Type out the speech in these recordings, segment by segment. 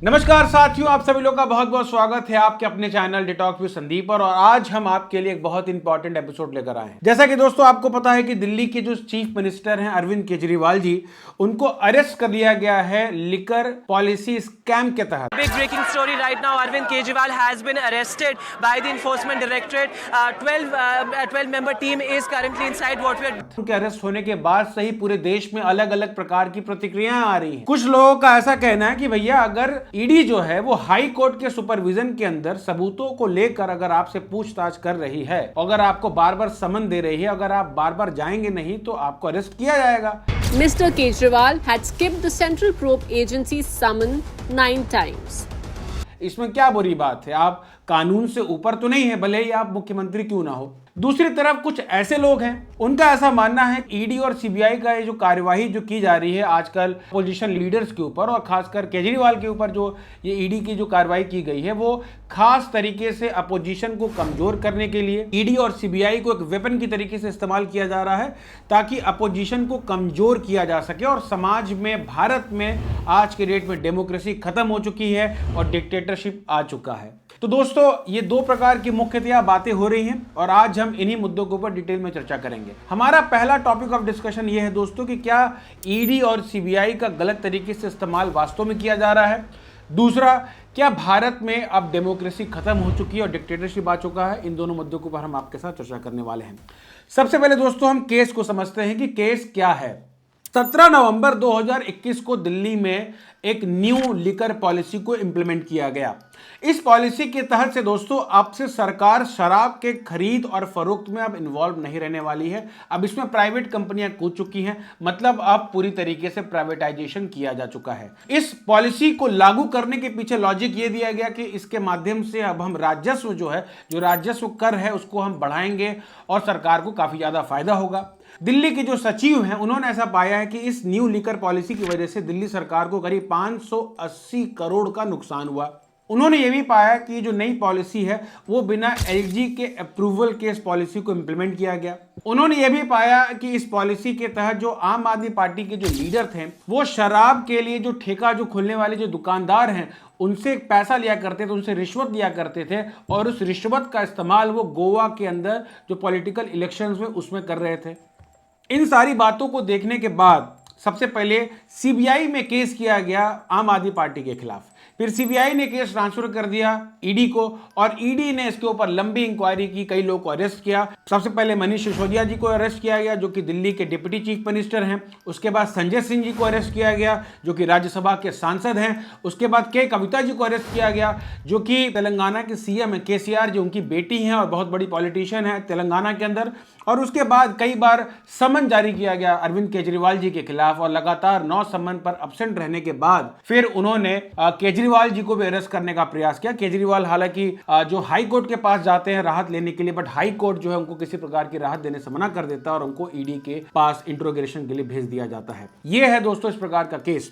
नमस्कार साथियों, आप सभी लोग का बहुत बहुत स्वागत है आपके अपने चैनल डिटॉक विद संदीप पर। और आज हम आपके लिए एक बहुत इंपॉर्टेंट एपिसोड लेकर आए हैं। जैसा कि दोस्तों आपको पता है कि दिल्ली के जो चीफ मिनिस्टर हैं अरविंद केजरीवाल जी, उनको अरेस्ट कर लिया गया है लिकर पॉलिसी स्कैम के तहत। Big breaking story right now. Arvind Kejriwal has been arrested by the Enforcement Directorate. 12-member team is currently inside what we are. उनके अरेस्ट होने के बाद से ही पूरे देश में अलग अलग प्रकार की प्रतिक्रियाएं आ रही हैं। कुछ लोगों का ऐसा कहना है कि भैया अगर ईडी जो है वो हाई कोर्ट के सुपरविजन के अंदर सबूतों को लेकर अगर आपसे पूछताछ कर रही है, अगर आपको बार बार समन दे रही है, अगर आप बार बार जाएंगे नहीं तो आपको अरेस्ट किया जाएगा। Mr. Kejriwal had skipped the Central Probe Agency's summon 9 times. इसमें क्या बुरी बात है? आप कानून से ऊपर तो नहीं है, भले ही आप मुख्यमंत्री क्यों ना हो। दूसरी तरफ कुछ ऐसे लोग हैं, उनका ऐसा मानना है ईडी और सीबीआई का ये जो कार्यवाही जो की जा रही है आजकल अपोजिशन लीडर्स के ऊपर और खासकर केजरीवाल के ऊपर, जो ये ईडी की जो कार्रवाई की गई है वो खास तरीके से अपोजिशन को कमजोर करने के लिए ईडी और सीबीआई को एक वेपन की तरीके से इस्तेमाल किया जा रहा है ताकि अपोजिशन को कमजोर किया जा सके। और समाज में, भारत में आज के डेट में डेमोक्रेसी खत्म हो चुकी है और डिक्टेटरशिप आ चुका है। तो दोस्तों ये दो प्रकार की मुख्यतः बातें हो रही हैं और आज हम इन्हीं मुद्दों के ऊपर डिटेल में चर्चा करेंगे। हमारा पहला टॉपिक ऑफ डिस्कशन ये है दोस्तों कि क्या ईडी और सीबीआई का गलत तरीके से इस्तेमाल वास्तव में किया जा रहा है। दूसरा, क्या भारत में अब डेमोक्रेसी खत्म हो चुकी है और डिक्टेटरशिप आ चुका है। इन दोनों मुद्दों के ऊपर हम आपके साथ चर्चा करने वाले हैं। सबसे पहले दोस्तों हम केस को समझते हैं कि केस क्या है। 17 नवंबर 2021 को दिल्ली में एक न्यू लिकर पॉलिसी को इंप्लीमेंट किया गया। इस पॉलिसी के तहत से दोस्तों अब से सरकार शराब के खरीद और फरोख्त में अब इन्वॉल्व नहीं रहने वाली है। अब इसमें प्राइवेट कंपनियां कूद चुकी हैं, मतलब अब पूरी तरीके से प्राइवेटाइजेशन किया जा चुका है। इस पॉलिसी को लागू करने के पीछे लॉजिक ये दिया गया कि इसके माध्यम से अब हम राजस्व जो है, जो राजस्व कर है, उसको हम बढ़ाएंगे और सरकार को काफी ज्यादा फायदा होगा। दिल्ली के जो सचिव हैं उन्होंने ऐसा पाया है कि इस न्यू लिकर पॉलिसी की वजह से दिल्ली सरकार को करीब 580 करोड़ का नुकसान हुआ। उन्होंने ये भी पाया कि जो नई पॉलिसी है वो बिना एलजी के अप्रूवल के इस पॉलिसी को इंप्लीमेंट किया गया। उन्होंने ये भी पाया कि इस पॉलिसी के तहत जो आम आदमी पार्टी के जो लीडर थे वो शराब के लिए जो ठेका जो खोलने वाले जो दुकानदार हैं उनसे पैसा लिया करते थे, उनसे रिश्वत लिया करते थे और उस रिश्वत का इस्तेमाल वो गोवा के अंदर जो पॉलिटिकल इलेक्शंस में उसमें कर रहे थे। इन सारी बातों को देखने के बाद सबसे पहले सीबीआई में केस किया गया आम आदमी पार्टी के खिलाफ। फिर सीबीआई ने केस ट्रांसफर कर दिया ईडी को और ईडी ने इसके ऊपर लंबी इंक्वायरी की, कई लोगों को अरेस्ट किया। सबसे पहले मनीष सिसोदिया जी को अरेस्ट किया गया जो कि दिल्ली के डिप्टी चीफ मिनिस्टर हैं। उसके बाद संजय सिंह जी को अरेस्ट किया गया जो कि राज्यसभा के सांसद हैं। उसके बाद के कविता जी को अरेस्ट किया गया जो कि तेलंगाना के सीएम है, केसीआर जी उनकी बेटी हैं और बहुत बड़ी पॉलिटिशियन है तेलंगाना के अंदर। और उसके बाद कई बार समन जारी किया गया अरविंद केजरीवाल जी के खिलाफ और लगातार 9 समन पर अब्सेंट रहने के बाद फिर उन्होंने केजरीवाल जी को भी अरेस्ट करने का प्रयास किया। केजरीवाल हालांकि जो हाई कोर्ट के पास जाते हैं राहत लेने के लिए, बट हाई कोर्ट जो है उनको किसी प्रकार की राहत देने से मना कर देता है और उनको ईडी के पास इंट्रोगेशन के लिए भेज दिया जाता है। यह है दोस्तों इस प्रकार का केस।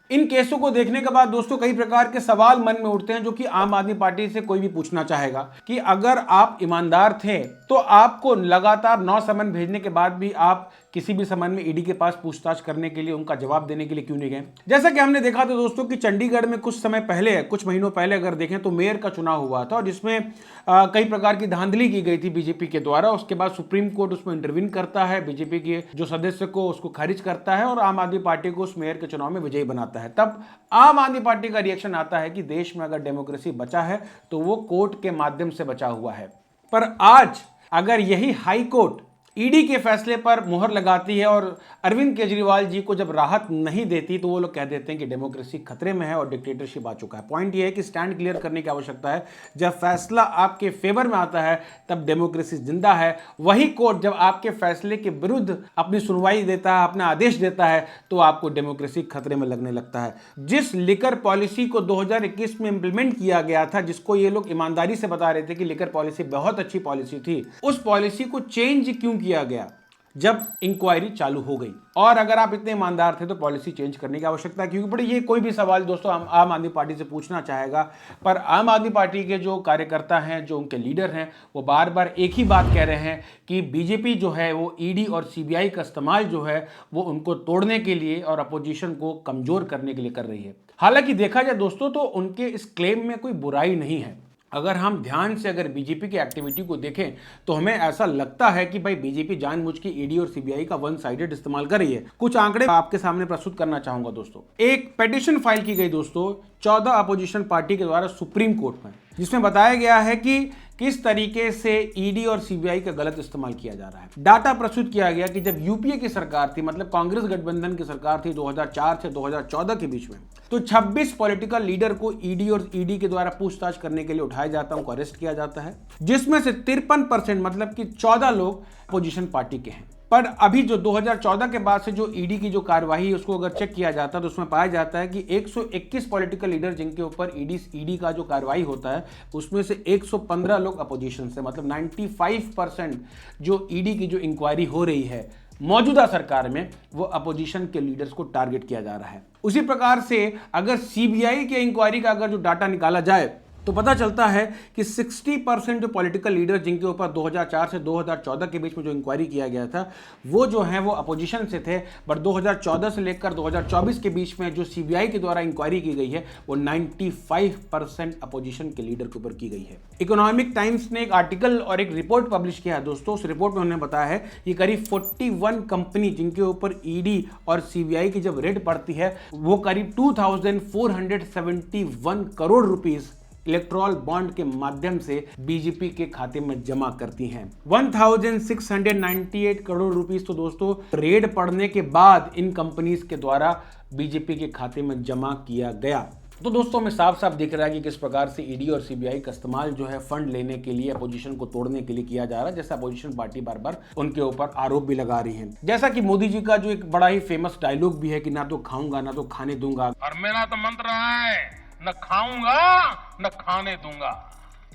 इन केसों को देखने के बाद दोस्तों कई प्रकार के सवाल मन में उठते हैं जो कि आम आदमी पार्टी से कोई भी पूछना चाहेगा कि अगर आप ईमानदार थे तो आपको लगातार 9 समन भेजने के बाद भी आप किसी भी समन में ईडी के पास पूछताछ करने के लिए, उनका जवाब देने के लिए क्यों नहीं गए। जैसा कि हमने देखा था दोस्तों कि चंडीगढ़ में कुछ समय पहले, कुछ महीनों पहले अगर देखें तो मेयर का चुनाव हुआ था और जिसमें कई प्रकार की धांधली की गई थी बीजेपी के द्वारा। उसके बाद सुप्रीम कोर्ट उसमें इंटरवीन करता है, बीजेपी के जो सदस्य को उसको खारिज करता है और आम आदमी पार्टी को उस मेयर के चुनाव में विजयी बनाता है। तब आम आदमी पार्टी का रिएक्शन आता है कि देश में अगर डेमोक्रेसी बचा है तो वो कोर्ट के माध्यम से बचा हुआ है। पर आज अगर यही हाई कोर्ट ईडी के फैसले पर मुहर लगाती है और अरविंद केजरीवाल जी को जब राहत नहीं देती तो वो लोग कह देते हैं कि डेमोक्रेसी खतरे में है और डिक्टेटरशिप आ चुका है। पॉइंट ये है कि स्टैंड क्लियर करने की आवश्यकता है। जब फैसला आपके फेवर में आता है तब डेमोक्रेसी जिंदा है। वही कोर्ट जब आपके फैसले के विरुद्ध अपनी सुनवाई देता है, अपना आदेश देता है, तो आपको डेमोक्रेसी खतरे में लगने लगता है। जिस लिकर पॉलिसी को 2021 में इंप्लीमेंट किया गया था, जिसको ये लोग ईमानदारी से बता रहे थे कि लिकर पॉलिसी बहुत अच्छी पॉलिसी थी, उस पॉलिसी को चेंज क्यों किया गया जब इंक्वायरी चालू हो गई? और अगर आप इतने ईमानदार थे तो पॉलिसी चेंज करने की आवश्यकता है, क्योंकि बड़े ये कोई भी सवाल दोस्तों आम आदमी पार्टी से पूछना चाहेगा। पर आम आदमी पार्टी के जो कार्यकर्ता हैं, जो उनके लीडर हैं, वो बार बार एक ही बात कह रहे हैं कि बीजेपी जो है वो ईडी और सीबीआई का इस्तेमाल जो है वो उनको तोड़ने के लिए और अपोजिशन को कमजोर करने के लिए कर रही है। हालांकि देखा जाए दोस्तों तो उनके इस क्लेम में कोई बुराई नहीं है। अगर हम ध्यान से अगर बीजेपी की एक्टिविटी को देखें तो हमें ऐसा लगता है कि भाई बीजेपी जानबूझ के ईडी और सीबीआई का वन साइडेड इस्तेमाल कर रही है। कुछ आंकड़े आपके सामने प्रस्तुत करना चाहूंगा दोस्तों। एक पिटीशन फाइल की गई दोस्तों 14 अपोजिशन पार्टी के द्वारा सुप्रीम कोर्ट में, जिसमें बताया गया है कि किस तरीके से ईडी और सीबीआई का गलत इस्तेमाल किया जा रहा है। डाटा प्रस्तुत किया गया कि जब यूपीए की सरकार थी, मतलब कांग्रेस गठबंधन की सरकार थी 2004 से 2014 के बीच में, तो 26 पॉलिटिकल लीडर को ईडी के द्वारा पूछताछ करने के लिए उठाया जाता है, उनको अरेस्ट किया जाता है, जिसमें से 53% मतलब कि 14 लोग अपोजिशन पार्टी के हैं। पर अभी जो 2014 के बाद से जो ईडी की जो कार्यवाही है उसको अगर चेक किया जाता है तो उसमें पाया जाता है कि 121 पॉलिटिकल लीडर जिनके ऊपर ईडी का जो कार्यवाही होता है उसमें से 115 लोग अपोजिशन से, मतलब 95% जो ईडी की जो इंक्वायरी हो रही है मौजूदा सरकार में वो अपोजिशन के लीडर्स को टारगेट किया जा रहा है। उसी प्रकार से अगर सीबीआई के इंक्वायरी का अगर जो डाटा निकाला जाए तो पता चलता है कि 60% जो पॉलिटिकल लीडर जिनके ऊपर 2004 से 2014 के बीच में जो इंक्वायरी किया गया था वो जो है वो अपोजिशन से थे। बट 2014 से लेकर 2024 के बीच में जो सीबीआई के द्वारा इंक्वायरी की गई है वो 95% अपोजिशन के लीडर के ऊपर की गई है। इकोनॉमिक टाइम्स ने एक आर्टिकल और एक रिपोर्ट पब्लिश किया है दोस्तों। उस रिपोर्ट में उन्होंने बताया है कि करीब 41 कंपनी जिनके ऊपर ईडी और सीबीआई की जब रेड पड़ती है वो करीब 2471 करोड़ रुपीस इलेक्ट्रॉल बॉन्ड के माध्यम से बीजेपी के खाते में जमा करती हैं। 1698 करोड़ रुपीस तो दोस्तों रेड पड़ने के बाद इन कंपनीज के द्वारा बीजेपी के खाते में जमा किया गया। तो दोस्तों हमें साफ साफ दिख रहा है कि किस प्रकार से ईडी और सीबीआई का इस्तेमाल जो है फंड लेने के लिए, अपोजिशन को तोड़ने के लिए किया जा रहा है, जैसा अपोजिशन पार्टी बार बार उनके ऊपर आरोप भी लगा रही है। जैसा कि मोदी जी का जो एक बड़ा ही फेमस डायलॉग भी है कि ना तो खाऊंगा ना तो खाने दूंगा, और मेरा तो मंत्र है न खाऊंगा न खाने दूंगा।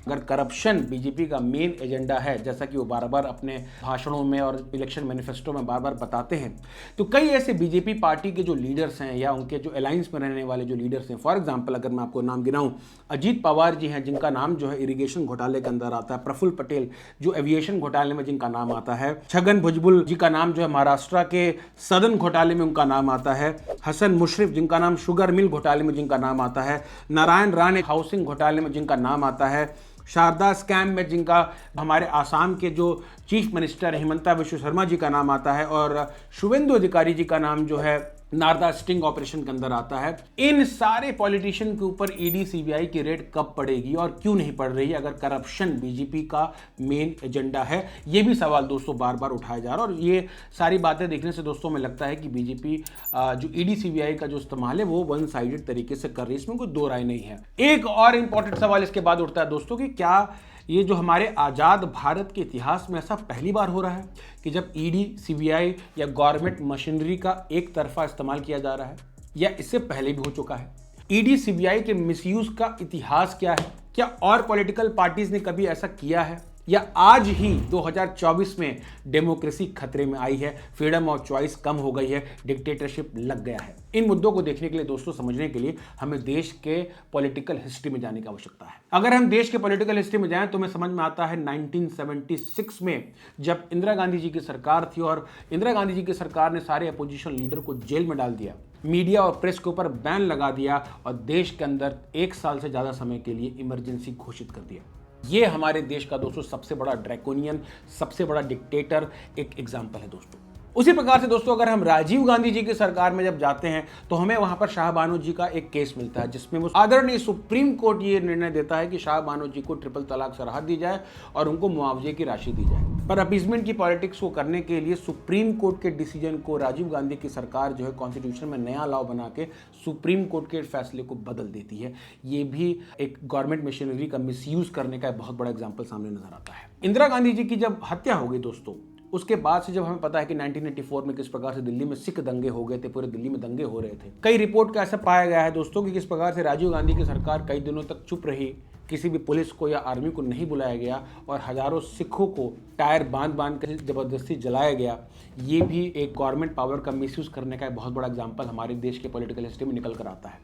अगर करप्शन बीजेपी का मेन एजेंडा है, जैसा कि वो बार बार अपने भाषणों में और इलेक्शन मैनिफेस्टो में बार बार बताते हैं, तो कई ऐसे बीजेपी पार्टी के जो लीडर्स हैं या उनके जो अलायंस में रहने वाले जो लीडर्स हैं, फॉर एग्जांपल अगर मैं आपको नाम गिनाऊं, अजीत पवार जी हैं जिनका नाम जो है इरिगेशन घोटाले के अंदर आता है, प्रफुल्ल पटेल जो एविएशन घोटाले में जिनका नाम आता है, छगन भुजबल जी का नाम जो है महाराष्ट्र के सदन घोटाले में उनका नाम आता है, हसन मुशर्रफ जिनका नाम शुगर मिल घोटाले में जिनका नाम आता है, नारायण राणे हाउसिंग घोटाले में जिनका नाम आता है, शारदा स्कैम में जिनका हमारे आसाम के जो चीफ मिनिस्टर हिमंता बिश्व शर्मा जी का नाम आता है, और शुभेंदु अधिकारी जी का नाम जो है नारदा स्टिंग ऑपरेशन के अंदर आता है। इन सारे पॉलिटिशियन के ऊपर ईडी सीबीआई की रेड कब पड़ेगी और क्यों नहीं पड़ रही है, अगर करप्शन बीजेपी का मेन एजेंडा है? ये भी सवाल दोस्तों बार बार उठाया जा रहा है। और ये सारी बातें देखने से दोस्तों हमें लगता है कि बीजेपी जो ईडी सीबीआई का जो इस्तेमाल है वो वन साइडेड तरीके से कर रही है, इसमें कोई दो राय नहीं है। एक और इंपॉर्टेंट सवाल इसके बाद उठता है दोस्तों कि क्या ये जो हमारे आज़ाद भारत के इतिहास में ऐसा पहली बार हो रहा है कि जब ईडी सीबीआई या गवर्नमेंट मशीनरी का एक तरफा इस्तेमाल किया जा रहा है, या इससे पहले भी हो चुका है? ईडी सीबीआई के मिसयूज का इतिहास क्या है? क्या और पॉलिटिकल पार्टीज ने कभी ऐसा किया है, या आज ही 2024 में डेमोक्रेसी खतरे में आई है, फ्रीडम ऑफ चॉइस कम हो गई है, डिक्टेटरशिप लग गया है? इन मुद्दों को देखने के लिए दोस्तों, समझने के लिए हमें देश के पॉलिटिकल हिस्ट्री में जाने की आवश्यकता है। अगर हम देश के पॉलिटिकल हिस्ट्री में जाएं तो हमें समझ में आता है 1976 में जब इंदिरा गांधी जी की सरकार थी और इंदिरा गांधी जी की सरकार ने सारे अपोजिशन लीडर को जेल में डाल दिया, मीडिया और प्रेस के ऊपर बैन लगा दिया और देश के अंदर 1 साल से ज़्यादा समय के लिए इमरजेंसी घोषित कर दिया। ये हमारे देश का दोस्तों सबसे बड़ा ड्रैकोनियन, सबसे बड़ा डिक्टेटर एक एग्जाम्पल है दोस्तों। उसी प्रकार से दोस्तों अगर हम राजीव गांधी जी की सरकार में जब जाते हैं तो हमें वहां पर शाह बानो जी का एक केस मिलता है, जिसमें वो आदरणीय सुप्रीम कोर्ट ये निर्णय देता है कि शाह बानो जी को ट्रिपल तलाक से राहत दी जाए और उनको मुआवजे की राशि दी जाए। पर अपीजमेंट की पॉलिटिक्स को करने के लिए सुप्रीम कोर्ट के डिसीजन को राजीव गांधी की सरकार जो है कॉन्स्टिट्यूशन में नया लॉ बना के सुप्रीम कोर्ट के फैसले को बदल देती है। ये भी एक गवर्नमेंट मशीनरी का मिसयूज करने का बहुत बड़ा एग्जाम्पल सामने नजर आता है। इंदिरा गांधी जी की जब हत्या हो गई दोस्तों, उसके बाद से जब हमें पता है कि 1984 में किस प्रकार से दिल्ली में सिख दंगे हो गए थे, पूरे दिल्ली में दंगे हो रहे थे, कई रिपोर्ट का ऐसा पाया गया है दोस्तों कि किस प्रकार से राजीव गांधी की सरकार कई दिनों तक चुप रही, किसी भी पुलिस को या आर्मी को नहीं बुलाया गया और हजारों सिखों को टायर बांध कर जबरदस्ती जलाया गया। ये भी एक गवर्नमेंट पावर का मिसयूज करने का एक बहुत बड़ा एग्जाम्पल हमारे देश के पॉलिटिकल हिस्ट्री में निकल कर आता है।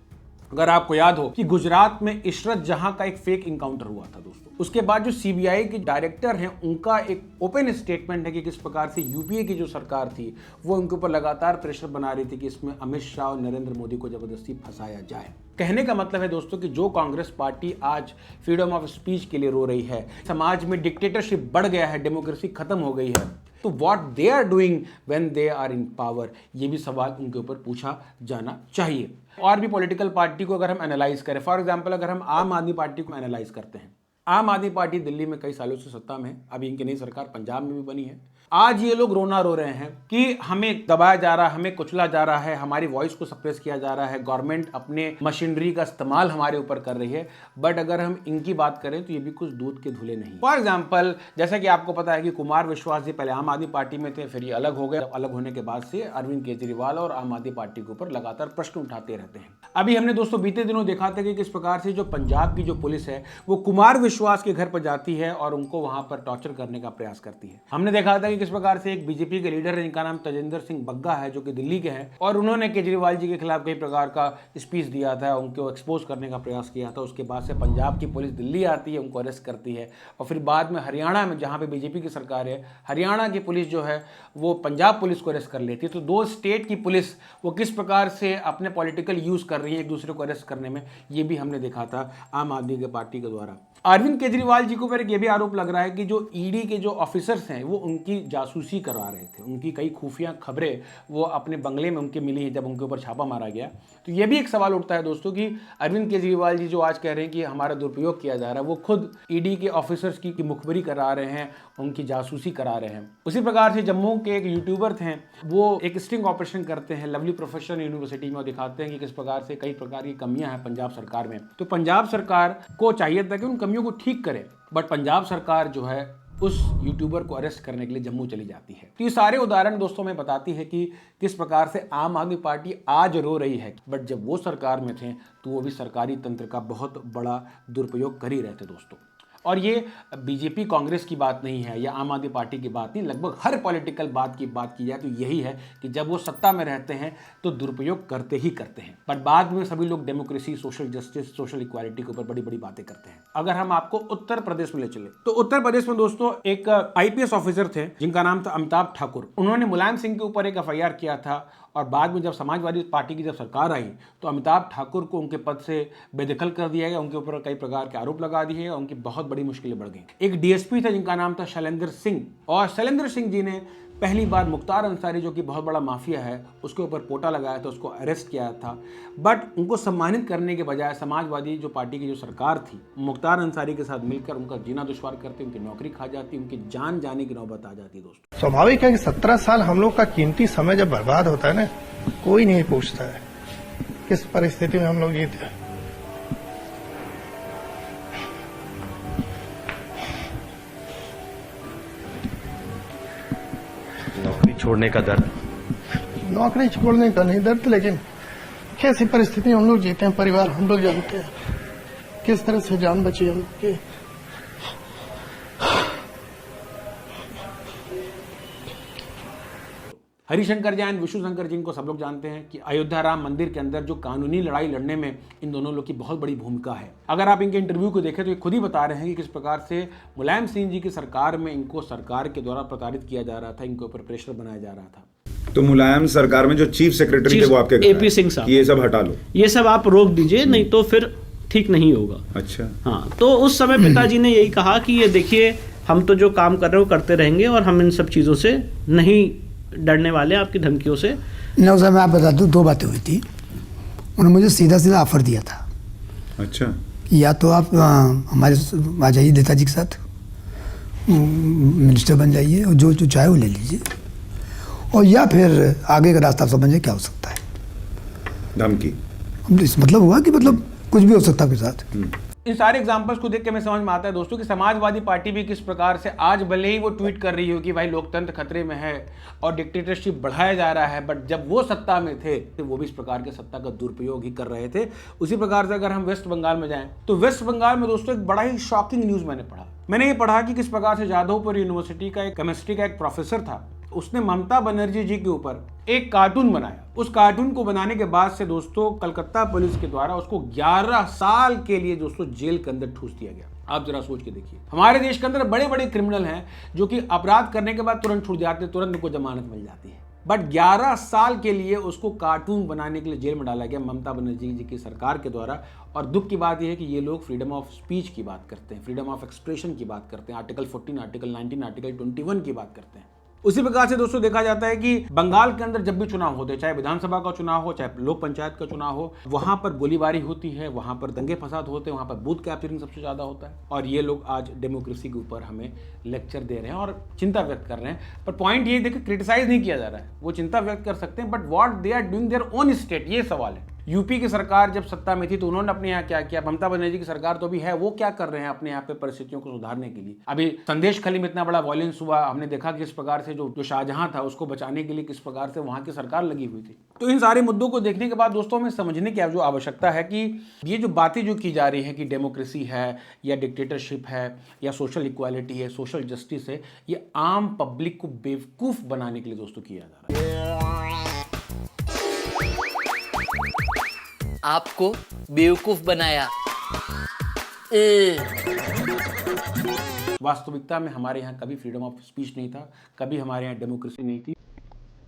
अगर आपको याद हो कि गुजरात में इशरत जहां का एक फेक इनकाउंटर हुआ था दोस्तों, उसके बाद जो सीबीआई के डायरेक्टर हैं उनका एक ओपन स्टेटमेंट है कि किस प्रकार से यूपीए की जो सरकार थी वो उनके ऊपर लगातार प्रेशर बना रही थी कि इसमें अमित शाह और नरेंद्र मोदी को जबरदस्ती फंसाया जाए। कहने का मतलब है दोस्तों कि जो कांग्रेस पार्टी आज फ्रीडम ऑफ स्पीच के लिए रो रही है, समाज में डिक्टेटरशिप बढ़ गया है, डेमोक्रेसी खत्म हो गई है, तो what they are doing when they are in power, ये भी सवाल उनके ऊपर पूछा जाना चाहिए। और भी पॉलिटिकल पार्टी को अगर हम एनालाइज करें, फॉर एग्जांपल अगर हम आम आदमी पार्टी को एनालाइज करते हैं, आम आदमी पार्टी दिल्ली में कई सालों से सत्ता में है, अभी इनकी नई सरकार पंजाब में भी बनी है। आज ये लोग रोना रो रहे हैं कि हमें दबाया जा रहा है, हमें कुचला जा रहा है, हमारी वॉइस को सप्रेस किया जा रहा है, गवर्नमेंट अपने मशीनरी का इस्तेमाल हमारे ऊपर कर रही है। बट अगर हम इनकी बात करें तो ये भी कुछ दूध के धुले नहीं। फॉर एग्जाम्पल, जैसा कि आपको पता है कि कुमार विश्वास जी पहले आम आदमी पार्टी में थे, फिर ये अलग हो गए। अलग होने के बाद से अरविंद केजरीवाल और आम आदमी पार्टी के ऊपर लगातार प्रश्न उठाते रहते हैं। अभी हमने दोस्तों बीते दिनों देखा था कि किस प्रकार से जो पंजाब की जो पुलिस है वो कुमार विश्वास के घर पर जाती है और उनको वहां पर टॉर्चर करने का प्रयास करती है। हमने देखा था कि किस प्रकार से एक बीजेपी के लीडर है जिनका नाम तजेंद्र सिंह बग्गा है, जो कि दिल्ली के हैं, और उन्होंने केजरीवाल जी के खिलाफ कई प्रकार का स्पीच दिया था, उनको एक्सपोज करने का प्रयास किया था। उसके बाद से पंजाब की पुलिस दिल्ली आती है, उनको अरेस्ट करती है, और फिर बाद में हरियाणा में जहां पे बीजेपी की सरकार है, हरियाणा की पुलिस जो है वो पंजाब पुलिस को अरेस्ट कर लेती है। तो दो स्टेट की पुलिस वो किस प्रकार से अपने पॉलिटिकल यूज कर रही है एक दूसरे को अरेस्ट करने में, ये भी हमने देखा था आम आदमी के पार्टी के द्वारा। अरविंद केजरीवाल जी को फिर यह भी आरोप लग रहा है कि जो ईडी के जो ऑफिसर्स हैं वो उनकी जासूसी करवा रहे थे, उनकी कई खुफिया खबरें वो अपने बंगले में उनके मिली है जब उनके ऊपर छापा मारा गया। तो ये भी एक सवाल उठता है दोस्तों कि अरविंद केजरीवाल जी जो आज कह रहे हैं कि हमारा दुरुपयोग किया जा रहा है, वो खुद ईडी के ऑफिसर्स की मुखबरी करा रहे हैं, उनकी जासूसी करा रहे हैं। उसी प्रकार से जम्मू के एक यूट्यूबर थे, वो एक स्टिंग ऑपरेशन करते हैं लवली प्रोफेशनल यूनिवर्सिटी में और दिखाते हैं कि किस प्रकार से कई प्रकार की कमियां हैं पंजाब सरकार में। तो पंजाब सरकार को चाहिए था कि उन कमियों को ठीक करे, बट पंजाब सरकार जो है उस यूट्यूबर को अरेस्ट करने के लिए जम्मू चली जाती है। तो ये सारे उदाहरण दोस्तों में बताती है कि किस प्रकार से आम आदमी पार्टी आज रो रही है, बट जब वो सरकार में थे तो वो भी सरकारी तंत्र का बहुत बड़ा दुरुपयोग कर ही रहे थे दोस्तों। और ये बीजेपी कांग्रेस की बात नहीं है या आम आदमी पार्टी की बात नहीं, लगभग हर पॉलिटिकल बात की जाए तो यही है कि जब वो सत्ता में रहते हैं तो दुरुपयोग करते ही करते हैं, पर बाद में सभी लोग democracy, social justice, social equality के ऊपर बड़ी बड़ी बातें करते हैं। अगर हम आपको उत्तर प्रदेश में ले चले तो उत्तर प्रदेश में दोस्तों एक IPS ऑफिसर थे जिनका नाम था अमिताभ ठाकुर। उन्होंने मुलायम सिंह के ऊपर एक FIR किया था और बाद में जब समाजवादी पार्टी की जब सरकार आई तो अमिताभ ठाकुर को उनके पद से बेदखल कर दिया गया, उनके ऊपर कई प्रकार के आरोप लगा दिए और उनकी बहुत बड़ी मुश्किलें बढ़ गई। एक DSP था जिनका नाम था शैलेंद्र सिंह, और शैलेंद्र सिंह जी ने पहली बार मुख्तार अंसारी जो कि बहुत बड़ा माफिया है उसके ऊपर पोटा लगाया था, उसको अरेस्ट किया था। बट उनको सम्मानित करने के बजाय समाजवादी जो पार्टी की जो सरकार थी मुख्तार अंसारी के साथ मिलकर उनका जीना दुश्वार करती, उनकी नौकरी खा जाती, उनकी जान जाने की नौबत आ जाती। दोस्तों स्वाभाविक है कि 17 साल हम लोग का कीमती समय जब बर्बाद होता है ना, कोई नहीं पूछता है किस परिस्थिति में हम लोग जीते। नौकरी छोड़ने का दर्द, नौकरी छोड़ने का नहीं दर्द, लेकिन कैसी परिस्थिति हम लोग जीते हैं, परिवार हम लोग जानते हैं, किस तरह से जान बची हम लोग की। हरिशंकर जैन, विष्णु शंकर जिनको सब लोग जानते हैं कि अयोध्या राम मंदिर के अंदर जो कानूनी लड़ाई लड़ने में इन दोनों लोग की बहुत बड़ी भूमिका है। अगर आप इनके इंटरव्यू को देखें तो ये खुद ही बता रहे हैं कि किस प्रकार से मुलायम सिंह जी की सरकार में इनको सरकार के द्वारा प्रताड़ित किया जा रहा था, इनके ऊपर प्रेशर बनाया जा रहा था। तो मुलायम सरकार में जो चीफ सेक्रेटरी थे वो आपके AP सिंह साहब, ये सब हटा लो, ये सब आप रोक दीजिए, नहीं तो फिर ठीक नहीं होगा। अच्छा हाँ, तो उस समय पिताजी ने यही कहा कि ये देखिए हम तो जो काम कर रहे हो करते रहेंगे और हम इन सब चीज़ों से नहीं डरने वाले, आपकी धमकियों से। नौ साहब मैं आप बता दूँ, 2 बातें हुई थी। उन्होंने मुझे सीधा सीधा ऑफर दिया था, अच्छा, कि या तो आप हमारे आ जाइए नेताजी के साथ, मिनिस्टर बन जाइए और जो जो चाहे वो ले लीजिए, और या फिर आगे का रास्ता आप समझिए क्या हो सकता है। धमकी इस मतलब हुआ कि मतलब कुछ भी हो सकता है आपके साथ। इन सारे एग्जांपल्स को देख के हमें समझ में आता है दोस्तों कि समाजवादी पार्टी भी किस प्रकार से आज भले ही वो ट्वीट कर रही हो कि भाई लोकतंत्र खतरे में है और डिक्टेटरशिप बढ़ाया जा रहा है, बट जब वो सत्ता में थे तो वो भी इस प्रकार के सत्ता का दुरुपयोग ही कर रहे थे। उसी प्रकार से अगर हम वेस्ट बंगाल में जाएं तो वेस्ट बंगाल में दोस्तों एक बड़ा ही शॉकिंग न्यूज मैंने पढ़ा। मैंने ये पढ़ा कि किस प्रकार से जादवपुर यूनिवर्सिटी का एक केमिस्ट्री का एक प्रोफेसर था, उसने ममता बनर्जी जी के ऊपर एक कार्टून बनाया। उस कार्टून को बनाने के बाद से दोस्तों कलकत्ता पुलिस के द्वारा उसको 11 साल के लिए दोस्तों जेल के अंदर ठूस दिया गया। आप जरा सोच के देखिए, हमारे देश के अंदर बड़े बड़े क्रिमिनल हैं जो कि अपराध करने के बाद तुरंत छूट जाते हैं, तुरंत उनको जमानत मिल जाती है, बट 11 साल के लिए उसको कार्टून बनाने के लिए जेल में डाला गया ममता बनर्जी जी की सरकार के द्वारा। और दुख की बात यह है कि ये लोग फ्रीडम ऑफ स्पीच की बात करते हैं, फ्रीडम ऑफ एक्सप्रेशन की बात करते हैं, आर्टिकल 14, आर्टिकल 19, आर्टिकल 21 की बात करते हैं। उसी प्रकार से दोस्तों देखा जाता है कि बंगाल के अंदर जब भी चुनाव होते हैं, चाहे विधानसभा का चुनाव हो, चाहे लोक पंचायत का चुनाव हो, वहां पर गोलीबारी होती है, वहां पर दंगे फसाद होते हैं, वहां पर बूथ कैप्चरिंग सबसे ज्यादा होता है। और ये लोग आज डेमोक्रेसी के ऊपर हमें लेक्चर दे रहे हैं और चिंता व्यक्त कर रहे हैं। पर पॉइंट ये देखिए, क्रिटिसाइज नहीं किया जा रहा है, वो चिंता व्यक्त कर सकते हैं, but what they are doing their own state, ये सवाल है। यूपी की सरकार जब सत्ता में थी तो उन्होंने अपने यहाँ क्या किया, ममता बनर्जी की सरकार तो अभी है, वो क्या कर रहे हैं अपने यहाँ पे परिस्थितियों को सुधारने के लिए। अभी संदेश खली में इतना बड़ा वायलेंस हुआ, हमने देखा कि इस प्रकार से जो शाहजहां था उसको बचाने के लिए किस प्रकार से वहां की सरकार लगी हुई थी। तो इन सारे मुद्दों को देखने के बाद दोस्तों हमें समझने की जो आवश्यकता है कि ये जो बातें जो की जा रही है कि डेमोक्रेसी है या डिक्टेटरशिप है या सोशल इक्वालिटी है, सोशल जस्टिस है, ये आम पब्लिक को बेवकूफ बनाने के लिए दोस्तों किया जा रहा है। आपको बेवकूफ बनाया। वास्तविकता में हमारे यहाँ कभी फ्रीडम ऑफ स्पीच नहीं था, कभी हमारे यहाँ डेमोक्रेसी नहीं थी।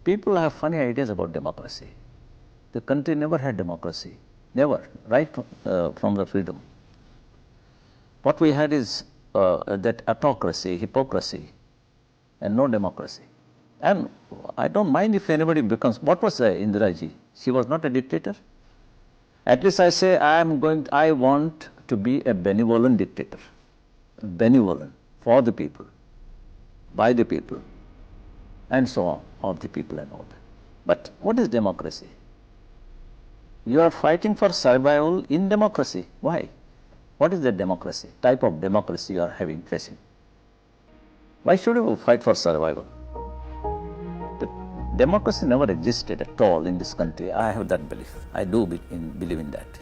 People have funny ideas about democracy. The country never had democracy, never, right from the freedom. What we had is that autocracy, hypocrisy, and no democracy. And I don't mind if anybody becomes. What was Indira Ji? She was not a dictator. At least I say I want to be a benevolent dictator, benevolent for the people, by the people, and so on, of the people and all that. But what is democracy? You are fighting for survival in democracy. Why? What is the democracy? Type of democracy you are facing? Why should you fight for survival? Democracy never existed at all in this country. I have that belief. I do believe in that.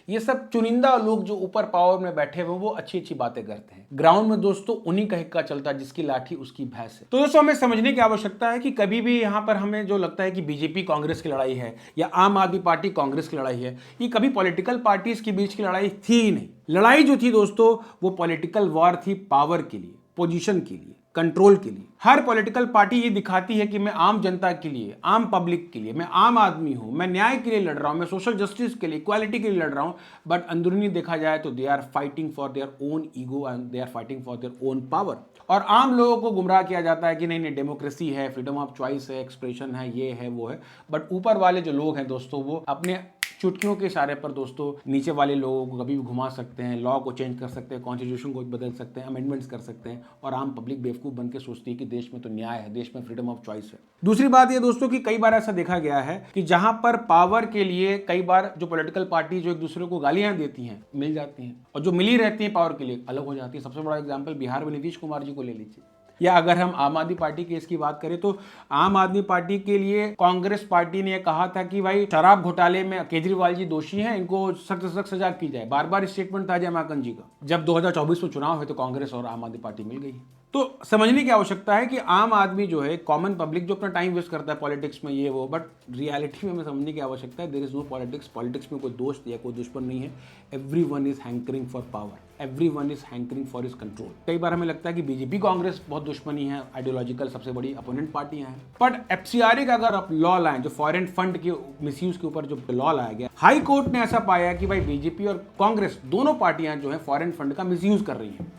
ये सब चुनिंदा लोग जो ऊपर power में बैठे हुए वो अच्छी अच्छी बातें करते हैं। ग्राउंड में दोस्तों उन्हीं का हिक्का चलता है, जिसकी लाठी उसकी भैंस है। तो दोस्तों हमें समझने की आवश्यकता है कि कभी भी यहाँ पर हमें जो लगता है कि बीजेपी कांग्रेस की लड़ाई है या आम आदमी पार्टी कांग्रेस की लड़ाई है, ये कभी पॉलिटिकल पार्टीज के बीच की लड़ाई थी ही नहीं। लड़ाई जो थी दोस्तों वो पॉलिटिकल वॉर थी, पावर के लिए, पोजीशन के लिए, कंट्रोल के लिए। हर पॉलिटिकल पार्टी ये दिखाती है कि मैं आम जनता के लिए, आम पब्लिक के लिए, मैं आम आदमी हूं, मैं न्याय के लिए लड़ रहा हूं, मैं सोशल जस्टिस के लिए, इक्वालिटी के लिए लड़ रहा हूं। बट अंदरूनी देखा जाए तो they are fighting for their own ego and they are fighting for their own power. और आम लोगों को गुमराह किया जाता है कि नहीं नहीं डेमोक्रेसी है, फ्रीडम ऑफ चॉइस है, एक्सप्रेशन है, ये है वो है। बट ऊपर वाले जो लोग हैं दोस्तों वो अपने चुटकियों के इशारे पर दोस्तों नीचे वाले लोगों को कभी भी घुमा सकते हैं, लॉ को चेंज कर सकते हैं, कॉन्स्टिट्यूशन को बदल सकते हैं, अमेंडमेंट्स कर सकते हैं। और आम पब्लिक बेवकूफ बन के सोचती है कि देश में तो न्याय है, देश में फ्रीडम ऑफ चॉइस है। दूसरी बात ये दोस्तों कि कई बार ऐसा देखा गया है कि जहां पर पावर के लिए कई बार जो पॉलिटिकल पार्टी जो एक दूसरे को गालियां देती हैं मिल जाती हैं, और जो मिली रहती हैं पावर के लिए अलग हो जाती है। सबसे बड़ा एग्जाम्पल बिहार में नीतीश कुमार जी को ले लीजिए, या अगर हम आम आदमी पार्टी केस की बात करें तो आम आदमी पार्टी के लिए कांग्रेस पार्टी ने कहा था कि भाई शराब घोटाले में केजरीवाल जी दोषी हैं, इनको सख्त सख्त सजा की जाए। बार बार स्टेटमेंट था जयमाकन जी का। जब 2024 में चुनाव हुए तो कांग्रेस और आम आदमी पार्टी मिल गई। तो समझने की आवश्यकता है कि आम आदमी जो है, कॉमन पब्लिक जो अपना टाइम वेस्ट करता है पॉलिटिक्स में ये वो, बट रियलिटी में हमें समझने की आवश्यकता है there is no politics. Politics में कोई दोस्त या कोई दुश्मन नहीं है। Everyone is hankering for power, everyone is hankering for his control. कई बार हमें लगता है कि बीजेपी कांग्रेस बहुत दुश्मनी है, आइडियोलॉजिकल सबसे बड़ी अपोनेंट पार्टियां हैं। बट एफसीआरए का अगर आप लॉ लाएं, जो फॉरेन फंड के मिसयूज के ऊपर जो लॉ लाया गया, हाई कोर्ट ने ऐसा पाया कि भाई बीजेपी और कांग्रेस दोनों पार्टियां जो है फॉरेन फंड का मिसयूज कर रही हैं।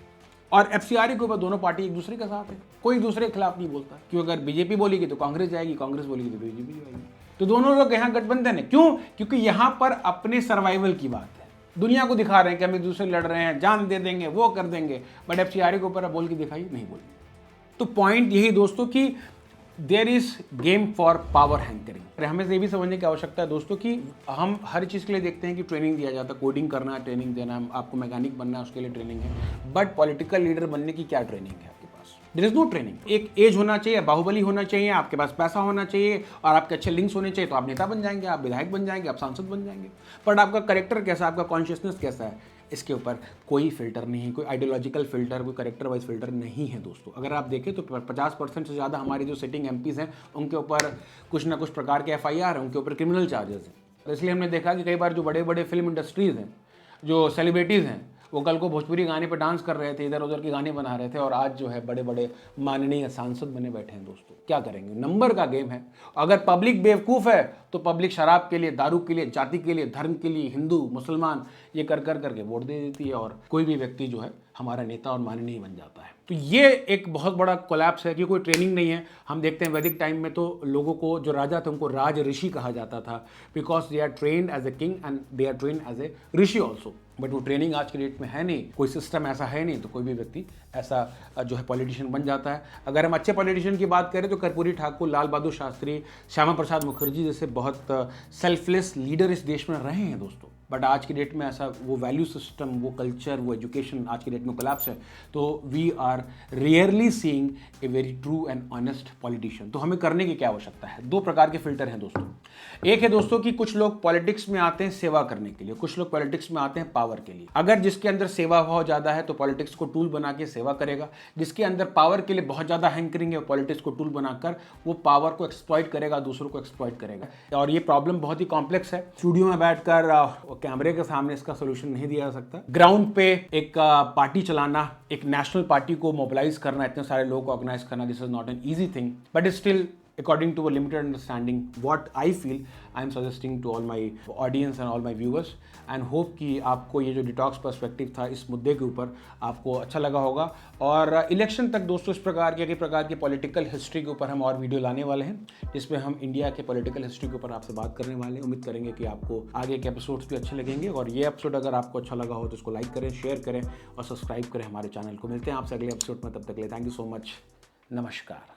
और एफसीआरए के ऊपर दोनों पार्टी एक दूसरे के साथ है, कोई दूसरे के खिलाफ नहीं बोलता। क्यों? अगर बीजेपी बोलेगी तो कांग्रेस जाएगी, कांग्रेस बोलेगी तो बीजेपी जाएगी। तो दोनों लोग यहाँ गठबंधन है। क्यों? क्योंकि यहाँ पर अपने सर्वाइवल की बात है। दुनिया को दिखा रहे हैं कि हम एक दूसरे लड़ रहे हैं, जान दे देंगे, वो कर देंगे। बट एफसीआरए के ऊपर बोल के दिखाई नहीं बोलेंगे। तो पॉइंट यही दोस्तों कि there is game for power hankering. हमें ये भी समझने की आवश्यकता है दोस्तों कि हम हर चीज़ के लिए देखते हैं कि ट्रेनिंग दिया जाता है, कोडिंग करना है, ट्रेनिंग देना है, आपको मैकेनिक बनना है उसके लिए ट्रेनिंग है। बट पॉलिटिकल लीडर बनने की क्या ट्रेनिंग है आपके पास? There is no training. एक एज होना चाहिए, बाहुबली होना चाहिए, आपके पास पैसा होना चाहिए और आपके अच्छे लिंक्स होने चाहिए, तो आप नेता बन जाएंगे, आप विधायक बन जाएंगे, आप सांसद बन जाएंगे। बट आपका करेक्टर कैसा है, आपका कॉन्शियसनेस कैसा है, इसके ऊपर कोई फिल्टर नहीं है, कोई आइडियोलॉजिकल फिल्टर, कोई करेक्टर वाइज फिल्टर नहीं है दोस्तों। अगर आप देखें तो 50% से ज़्यादा हमारे जो सिटिंग MPs हैं उनके ऊपर कुछ ना कुछ प्रकार के FIR हैं, उनके ऊपर क्रिमिनल चार्जेस हैं। तो इसलिए हमने देखा कि कई बार जो बड़े बड़े फिल्म इंडस्ट्रीज़ हैं, जो सेलिब्रिटीज़ हैं, वो कल को भोजपुरी गाने पे डांस कर रहे थे, इधर उधर के गाने बना रहे थे और आज जो है बड़े बड़े माननीय सांसद बने बैठे हैं दोस्तों। क्या करेंगे, नंबर का गेम है। अगर पब्लिक बेवकूफ़ है तो पब्लिक शराब के लिए, दारू के लिए, जाति के लिए, धर्म के लिए, हिंदू मुसलमान ये कर करके वोट दे देती है और कोई भी व्यक्ति जो है हमारा नेता और माननीय बन जाता है। तो ये एक बहुत बड़ा कोलैप्स है कि कोई ट्रेनिंग नहीं है। हम देखते हैं वैदिक टाइम में तो लोगों को, जो राजा थे उनको राज ऋषि कहा जाता था, because they are trained as a king and they are trained as a rishi also. But वो ट्रेनिंग आज के डेट में है नहीं, कोई सिस्टम ऐसा है नहीं, तो कोई भी व्यक्ति ऐसा जो है पॉलिटिशियन बन जाता है। अगर हम अच्छे पॉलिटिशियन की बात करें तो कर्पूरी ठाकुर, लाल बहादुर शास्त्री, श्यामा प्रसाद मुखर्जी जैसे बहुत सेल्फलेस लीडर इस देश में रहे हैं दोस्तों। बट आज की डेट में ऐसा वो वैल्यू सिस्टम, वो कल्चर, वो एजुकेशन आज की डेट में कोलैप्स है। तो we are rarely seeing a very true and honest politician. तो हमें करने की क्या आवश्यकता है? दो प्रकार के फिल्टर हैं दोस्तों। एक है दोस्तों कि कुछ लोग पॉलिटिक्स में आते हैं सेवा करने के लिए, कुछ लोग पॉलिटिक्स में आते हैं पावर के लिए। अगर जिसके अंदर सेवा भाव ज़्यादा है तो पॉलिटिक्स को टूल बना के सेवा करेगा, जिसके अंदर पावर के लिए बहुत ज़्यादा हैंकरिंग है पॉलिटिक्स को टूल बनाकर वो पावर को एक्सप्लॉइट करेगा, दूसरों को एक्सप्लॉइट करेगा। और ये प्रॉब्लम बहुत ही कॉम्प्लेक्स है। स्टूडियो में बैठकर कैमरे के सामने इसका सोल्यूशन नहीं दिया जा सकता। ग्राउंड पे एक पार्टी चलाना, एक नेशनल पार्टी को मोबिलाइज करना, इतने सारे लोगों को ऑर्गेनाइज करना, this is not an easy thing, but still according to a limited understanding, what I feel, I am suggesting to all my audience and all my viewers and hope कि आपको ये जो डिटॉक्स पर्सपेक्टिव था इस मुद्दे के ऊपर आपको अच्छा लगा होगा। और इलेक्शन तक दोस्तों इस प्रकार के कई प्रकार की पॉलिटिकल हिस्ट्री के ऊपर हम और वीडियो लाने वाले हैं, जिसमें हम इंडिया के पॉलिटिकल हिस्ट्री के ऊपर आपसे बात करने वाले हैं। उम्मीद करेंगे कि आपको आगे के एपिसोड्स भी अच्छे लगेंगे और ये एपिसोड अगर आपको अच्छा लगा हो तो इसको लाइक करें, शेयर करें और सब्सक्राइब करें हमारे चैनल को। मिलते हैं आपसे अगले एपिसोड में, तब तक के लिए थैंक यू सो मच, नमस्कार।